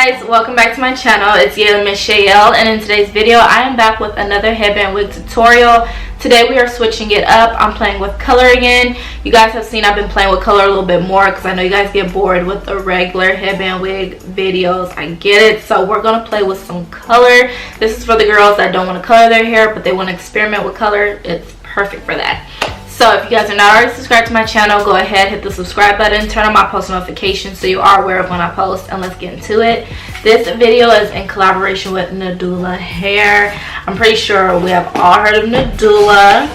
guys, welcome back to my channel. It's Michelle, and in today's video I am back with another headband wig tutorial. Today we are switching it up. I'm playing with color again. You guys have seen I've been playing with color a little bit more because I know you guys get bored with the regular headband wig videos. I get it. So we're gonna play with some color. This is for the girls that don't want to color their hair but they want to experiment with color. It's perfect for that. So if you guys are not already subscribed to my channel, go ahead, hit the subscribe button, turn on my post notifications so you are aware of when I post, and let's get into it. This video is in collaboration with Nadula hair. I'm pretty sure we have all heard of Nadula,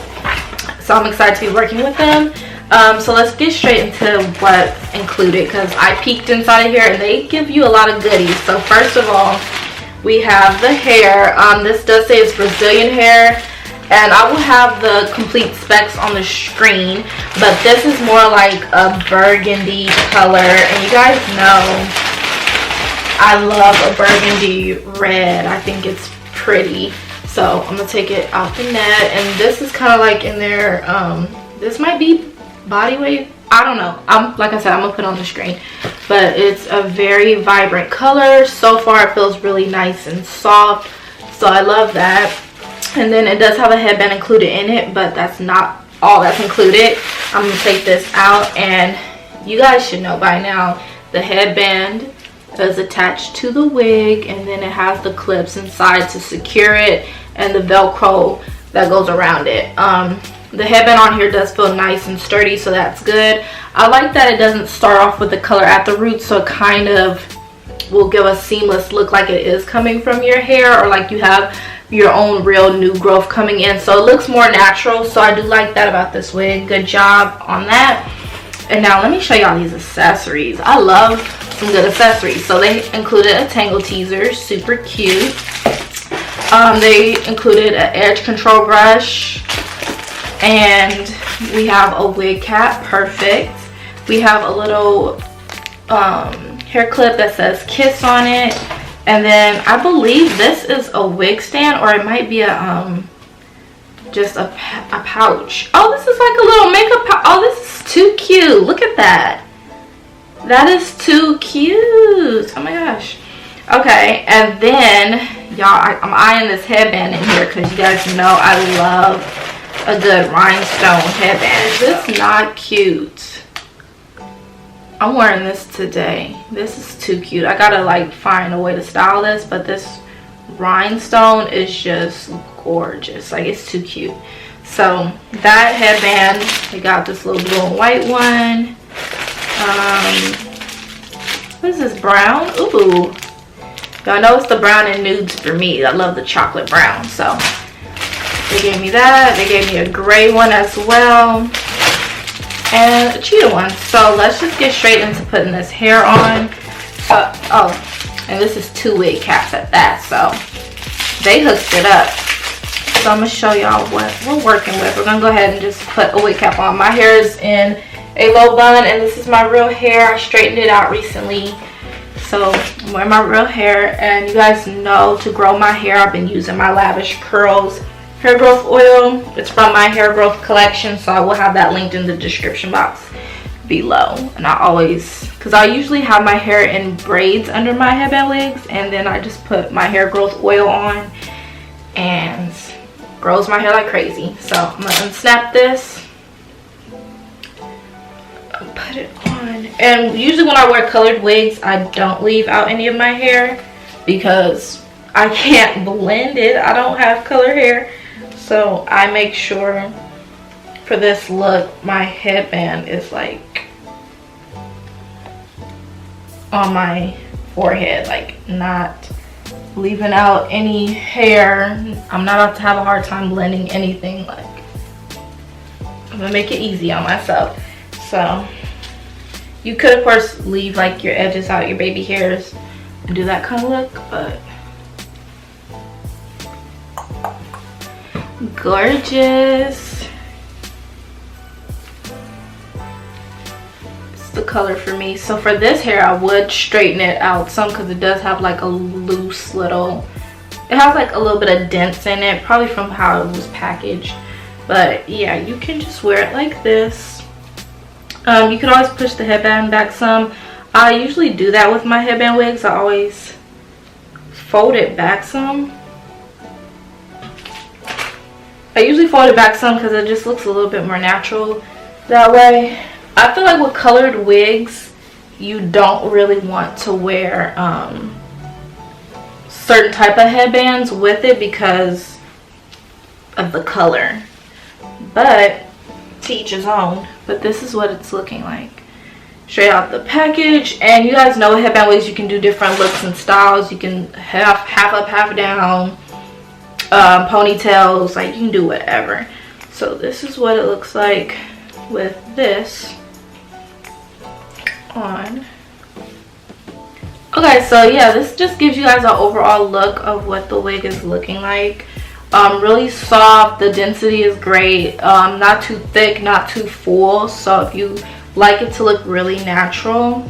so I'm excited to be working with them. So let's get straight into what's included, because I peeked inside of here and they give you a lot of goodies. So first of all, we have the hair. This does say it's Brazilian hair. And I will have the complete specs on the screen, but this is more like a burgundy color, and you guys know I love a burgundy red. I think it's pretty, so I'm gonna take it out the net. And this is kind of like in there, this might be body weight, I don't know. Like I said, I'm gonna put it on the screen, but it's a very vibrant color. So far it feels really nice and soft, so I love that. And then it does have a headband included in it, but that's not all that's included. I'm going to take this out, and you guys should know by now the headband is attached to the wig, and then it has the clips inside to secure it and the Velcro that goes around it. The headband on here does feel nice and sturdy, so that's good. I like that it doesn't start off with the color at the root, so it kind of will give a seamless look like it is coming from your hair, or like you have your own real new growth coming in, so it looks more natural. So I do like that about this wig. Good job on that. And now let me show y'all these accessories. I love some good accessories. So they included a tangle teaser, super cute. They included an edge control brush, and we have a wig cap, perfect. We have a little hair clip that says kiss on it. And then I believe this is a wig stand, or it might be a just a pouch. Oh, this is like a little makeup pouch. Oh, this is too cute. Look at that. That is too cute. Oh my gosh. Okay, and then y'all, I'm eyeing this headband in here because you guys know I love a good rhinestone headband. Is this not cute? I'm wearing this today. This is too cute. I gotta like find a way to style this, but this rhinestone is just gorgeous. Like, it's too cute. So that headband, we got this little blue and white one. What is this, brown? Ooh, y'all know it's the brown and nudes for me. I love the chocolate brown. So they gave me that. They gave me a gray one as well, and a cheetah one. So let's just get straight into putting this hair on. Oh, and this is 2 wig caps at that, so they hooked it up. So I'm gonna show y'all what we're working with. We're gonna go ahead and just put a wig cap on. My hair is in a low bun, and this is my real hair. I straightened it out recently, so I'm wearing my real hair. And you guys know, to grow my hair, I've been using my Lavish Curls hair growth oil. It's from my hair growth collection, so I will have that linked in the description box below. And I always, because I usually have my hair in braids under my headband wigs, and then I just put my hair growth oil on and grows my hair like crazy. So I'm gonna unsnap this and put it on. And usually when I wear colored wigs, I don't leave out any of my hair because I can't blend it. I don't have color hair. So I make sure for this look my headband is like on my forehead, like not leaving out any hair. I'm not about to have a hard time blending anything. Like, I'm gonna make it easy on myself. So you could of course leave like your edges out, your baby hairs, and do that kind of look, but gorgeous. It's the color for me. So for this hair, I would straighten it out some because it does have like a loose little, it has like a little bit of dents in it, probably from how it was packaged. But yeah, you can just wear it like this. You can always push the headband back some. I usually do that with my headband wigs. I always fold it back some. I usually fold it back some because it just looks a little bit more natural that way. I feel like with colored wigs, you don't really want to wear certain type of headbands with it because of the color. But to each his own. But this is what it's looking like straight out the package. And you guys know headband wigs, you can do different looks and styles. You can have half up, half down, ponytails, like you can do whatever. So this is what it looks like with this on. Okay, so yeah, this just gives you guys an overall look of what the wig is looking like. Really soft, the density is great, not too thick, not too full. So if you like it to look really natural,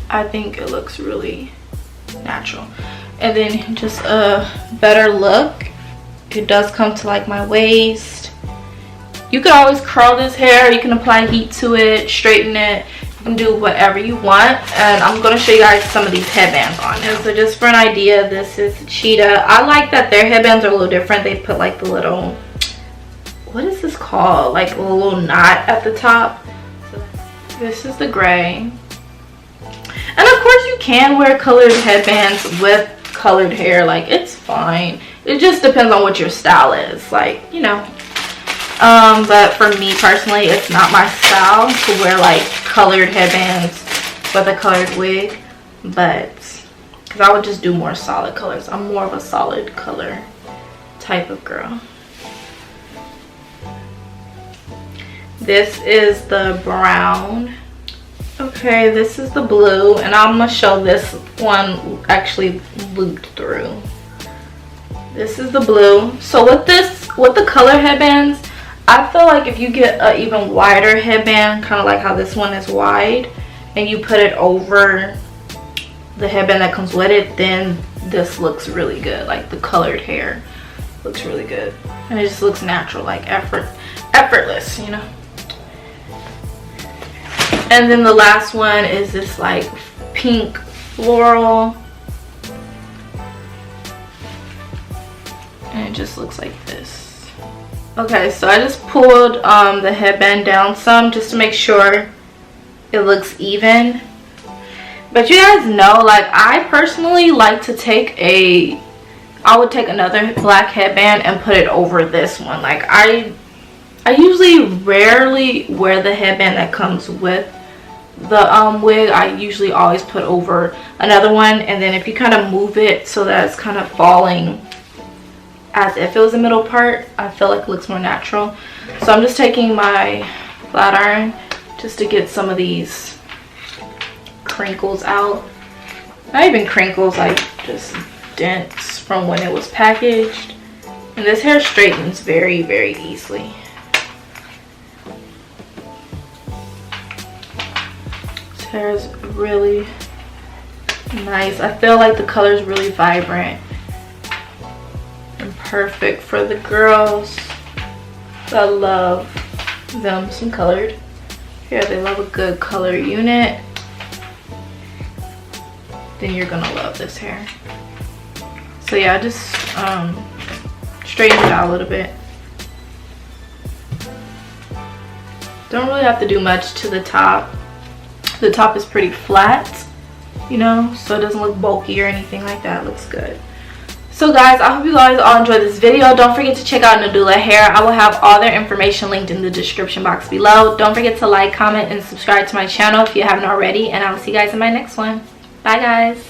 I think it looks really natural. And then just a better look, it does come to like my waist. You can always curl this hair, you can apply heat to it, straighten it, you can do whatever you want. And I'm going to show you guys some of these headbands on it. So just for an idea, this is Cheetah. I like that their headbands are a little different. They put like the little, what is this called, like a little knot at the top. So this is the gray. And of course you can wear colored headbands with colored hair, like it's fine. It just depends on what your style is, like, you know. But for me personally, it's not my style to wear like colored headbands with a colored wig, but because I would just do more solid colors. I'm more of a solid color type of girl. This is the brown. Okay, this is the blue, and I'm gonna show this one actually looped through. This is the blue. So with the color headbands, I feel like if you get an even wider headband, kind of like how this one is wide, and you put it over the headband that comes with it, then this looks really good. Like the colored hair looks really good, and it just looks natural, like effortless, you know. And then the last one is this like pink floral, and it just looks like this. Okay, so I just pulled the headband down some just to make sure it looks even. But you guys know, like, I personally like to take I would take another black headband and put it over this one. Like I usually rarely wear the headband that comes with the wig. I usually always put over another one, and then if you kind of move it so that it's kind of falling as if it was the middle part, I feel like it looks more natural. So I'm just taking my flat iron just to get some of these crinkles out. Not even crinkles, like just dents from when it was packaged. And this hair straightens very, very easily. This hair is really nice. I feel like the color is really vibrant and perfect for the girls that love them some colored hair. They love a good color unit. Then you're gonna love this hair. So yeah, I just straighten it out a little bit. Don't really have to do much to the top. The top is pretty flat, you know, so it doesn't look bulky or anything like that. It looks good. So guys, I hope you guys all enjoyed this video. Don't forget to check out Nadula Hair. I will have all their information linked in the description box below. Don't forget to like, comment, and subscribe to my channel if you haven't already. And I will see you guys in my next one. Bye guys.